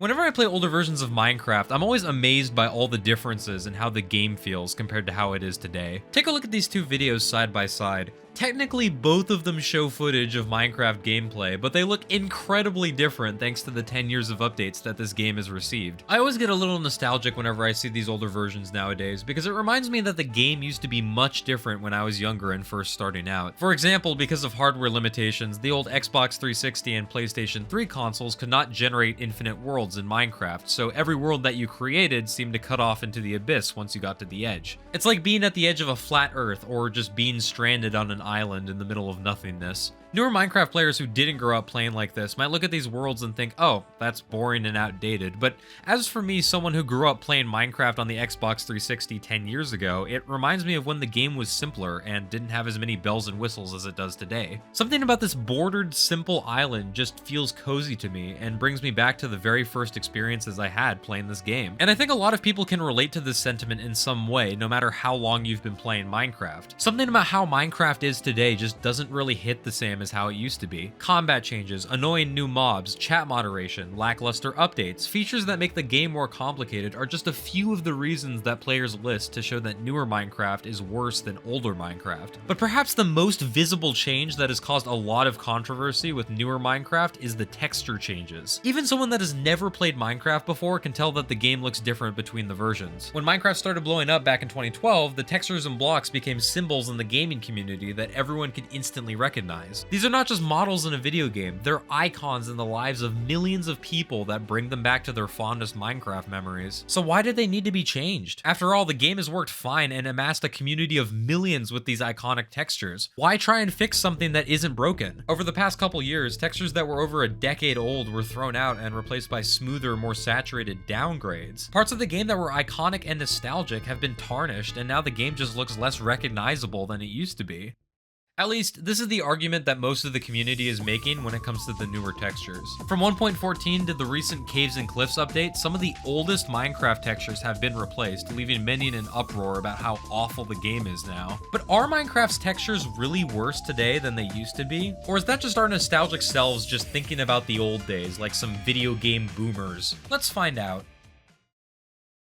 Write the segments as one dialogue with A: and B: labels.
A: Whenever I play older versions of Minecraft, I'm always amazed by all the differences in how the game feels compared to how it is today. Take a look at these two videos side by side. Technically, both of them show footage of Minecraft gameplay, but they look incredibly different thanks to the 10 years of updates that this game has received. I always get a little nostalgic whenever I see these older versions nowadays, because it reminds me that the game used to be much different when I was younger and first starting out. For example, because of hardware limitations, the old Xbox 360 and PlayStation 3 consoles could not generate infinite worlds in Minecraft, so every world that you created seemed to cut off into the abyss once you got to the edge. It's like being at the edge of a flat Earth, or just being stranded on an island in the middle of nothingness. Newer Minecraft players who didn't grow up playing like this might look at these worlds and think, oh, that's boring and outdated, but as for me, someone who grew up playing Minecraft on the Xbox 360 10 years ago, it reminds me of when the game was simpler and didn't have as many bells and whistles as it does today. Something about this bordered, simple island just feels cozy to me and brings me back to the very first experiences I had playing this game. And I think a lot of people can relate to this sentiment in some way, no matter how long you've been playing Minecraft. Something about how Minecraft is today just doesn't really hit the same as how it used to be. Combat changes, annoying new mobs, chat moderation, lackluster updates, features that make the game more complicated are just a few of the reasons that players list to show that newer Minecraft is worse than older Minecraft. But perhaps the most visible change that has caused a lot of controversy with newer Minecraft is the texture changes. Even someone that has never played Minecraft before can tell that the game looks different between the versions. When Minecraft started blowing up back in 2012, the textures and blocks became symbols in the gaming community that everyone could instantly recognize. These are not just models in a video game, they're icons in the lives of millions of people that bring them back to their fondest Minecraft memories. So why did they need to be changed? After all, the game has worked fine and amassed a community of millions with these iconic textures. Why try and fix something that isn't broken? Over the past couple years, textures that were over a decade old were thrown out and replaced by smoother, more saturated downgrades. Parts of the game that were iconic and nostalgic have been tarnished, and now the game just looks less recognizable than it used to be. At least, this is the argument that most of the community is making when it comes to the newer textures. From 1.14 to the recent Caves and Cliffs update, some of the oldest Minecraft textures have been replaced, leaving many in an uproar about how awful the game is now. But are Minecraft's textures really worse today than they used to be? Or is that just our nostalgic selves just thinking about the old days like some video game boomers? Let's find out.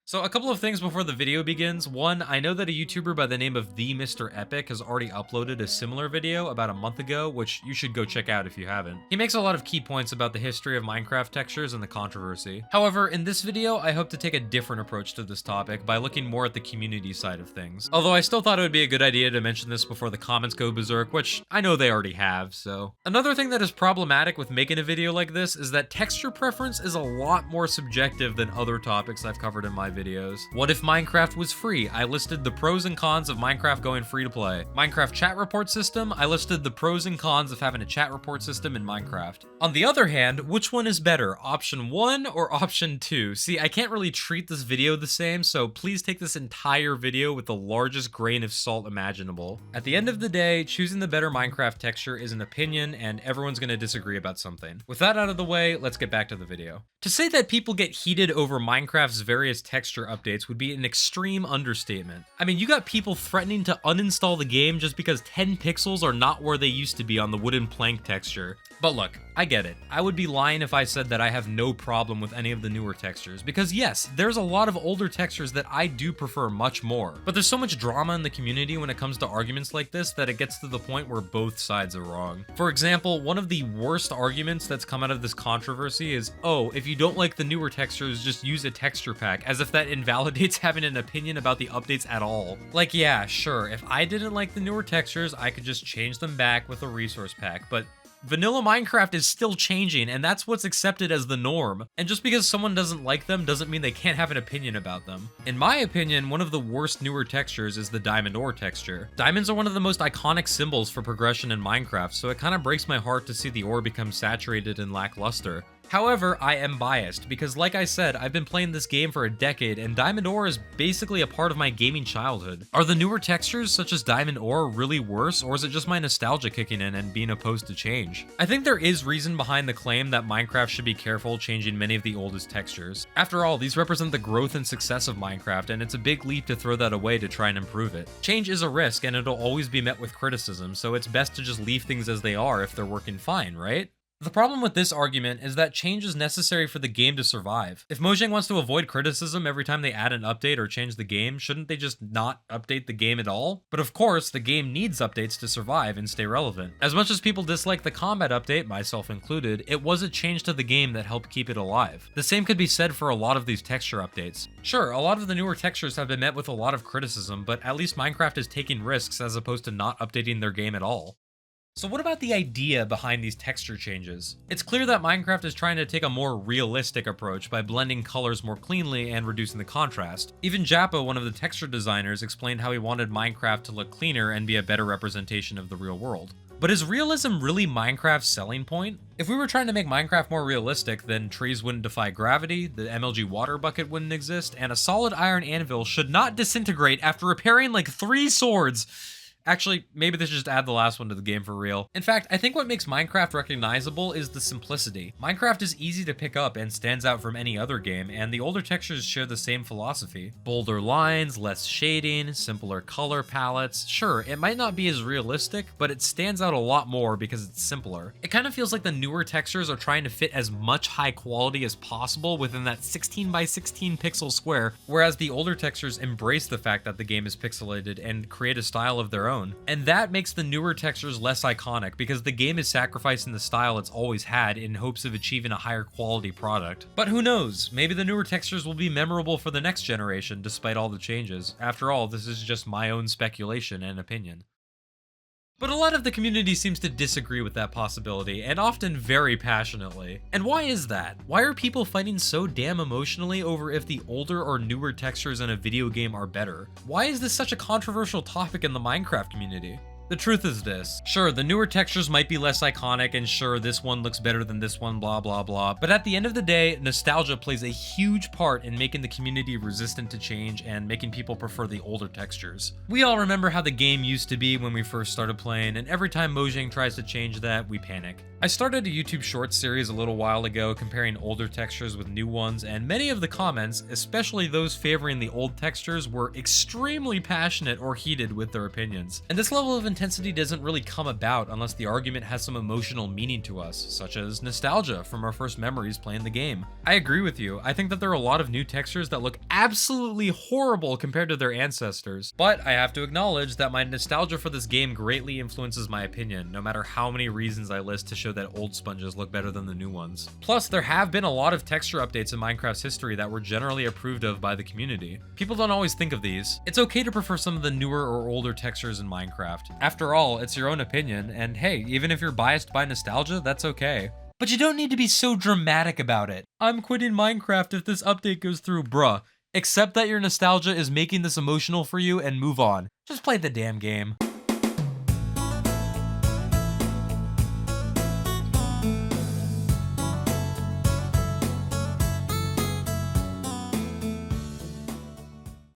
A: So a couple of things before the video begins. One, I know that a YouTuber by the name of The Mr. Epic has already uploaded a similar video about a month ago, which you should go check out if you haven't. He makes a lot of key points about the history of Minecraft textures and the controversy. However, in this video, I hope to take a different approach to this topic by looking more at the community side of things. Although I still thought it would be a good idea to mention this before the comments go berserk, which I know they already have, so. Another thing that is problematic with making a video like this is that texture preference is a lot more subjective than other topics I've covered in my videos. What if Minecraft was free? I listed the pros and cons of Minecraft going free to play. Minecraft chat report system? I listed the pros and cons of having a chat report system in Minecraft. On the other hand, which one is better? Option 1 or option 2? See, I can't really treat this video the same, so please take this entire video with the largest grain of salt imaginable. At the end of the day, choosing the better Minecraft texture is an opinion, and everyone's gonna disagree about something. With that out of the way, let's get back to the video. To say that people get heated over Minecraft's various texture updates would be an extreme understatement. I mean, you got people threatening to uninstall the game just because 10 pixels are not where they used to be on the wooden plank texture. But look, I get it. I would be lying if I said that I have no problem with any of the newer textures, because yes, there's a lot of older textures that I do prefer much more. But there's so much drama in the community when it comes to arguments like this that it gets to the point where both sides are wrong. For example, one of the worst arguments that's come out of this controversy is, oh, if you don't like the newer textures, just use a texture pack, as if that invalidates having an opinion about the updates at all. Like, yeah, sure, if I didn't like the newer textures, I could just change them back with a resource pack, but vanilla Minecraft is still changing, and that's what's accepted as the norm. And just because someone doesn't like them doesn't mean they can't have an opinion about them. In my opinion, one of the worst newer textures is the diamond ore texture. Diamonds are one of the most iconic symbols for progression in Minecraft, so it kind of breaks my heart to see the ore become saturated and lackluster. However, I am biased, because like I said, I've been playing this game for a decade, and Diamond Ore is basically a part of my gaming childhood. Are the newer textures, such as Diamond Ore, really worse, or is it just my nostalgia kicking in and being opposed to change? I think there is reason behind the claim that Minecraft should be careful changing many of the oldest textures. After all, these represent the growth and success of Minecraft, and it's a big leap to throw that away to try and improve it. Change is a risk, and it'll always be met with criticism, so it's best to just leave things as they are if they're working fine, right? The problem with this argument is that change is necessary for the game to survive. If Mojang wants to avoid criticism every time they add an update or change the game, shouldn't they just not update the game at all? But of course, the game needs updates to survive and stay relevant. As much as people dislike the combat update, myself included, it was a change to the game that helped keep it alive. The same could be said for a lot of these texture updates. Sure, a lot of the newer textures have been met with a lot of criticism, but at least Minecraft is taking risks as opposed to not updating their game at all. So what about the idea behind these texture changes? It's clear that Minecraft is trying to take a more realistic approach by blending colors more cleanly and reducing the contrast. Even Jappa, one of the texture designers, explained how he wanted Minecraft to look cleaner and be a better representation of the real world. But is realism really Minecraft's selling point? If we were trying to make Minecraft more realistic, then trees wouldn't defy gravity, the MLG water bucket wouldn't exist, and a solid iron anvil should not disintegrate after repairing like 3 swords. Actually, maybe they should just add the last one to the game for real. In fact, I think what makes Minecraft recognizable is the simplicity. Minecraft is easy to pick up and stands out from any other game, and the older textures share the same philosophy. Bolder lines, less shading, simpler color palettes. Sure, it might not be as realistic, but it stands out a lot more because it's simpler. It kind of feels like the newer textures are trying to fit as much high quality as possible within that 16 by 16 pixel square, whereas the older textures embrace the fact that the game is pixelated and create a style of their own. And that makes the newer textures less iconic because the game is sacrificing the style it's always had in hopes of achieving a higher quality product. But who knows, maybe the newer textures will be memorable for the next generation despite all the changes. After all, this is just my own speculation and opinion. But a lot of the community seems to disagree with that possibility, and often very passionately. And why is that? Why are people fighting so damn emotionally over if the older or newer textures in a video game are better? Why is this such a controversial topic in the Minecraft community? The truth is this. Sure, the newer textures might be less iconic, and sure, this one looks better than this one, blah blah blah, but at the end of the day, nostalgia plays a huge part in making the community resistant to change and making people prefer the older textures. We all remember how the game used to be when we first started playing, and every time Mojang tries to change that, we panic. I started a YouTube Shorts series a little while ago comparing older textures with new ones, and many of the comments, especially those favoring the old textures, were extremely passionate or heated with their opinions. And this level of intensity doesn't really come about unless the argument has some emotional meaning to us, such as nostalgia from our first memories playing the game. I agree with you. I think that there are a lot of new textures that look absolutely horrible compared to their ancestors, but I have to acknowledge that my nostalgia for this game greatly influences my opinion, no matter how many reasons I list to show that old sponges look better than the new ones. Plus, there have been a lot of texture updates in Minecraft's history that were generally approved of by the community. People don't always think of these. It's okay to prefer some of the newer or older textures in Minecraft. After all, it's your own opinion, and hey, even if you're biased by nostalgia, that's okay. But you don't need to be so dramatic about it. I'm quitting Minecraft if this update goes through, bruh. Accept that your nostalgia is making this emotional for you and move on. Just play the damn game.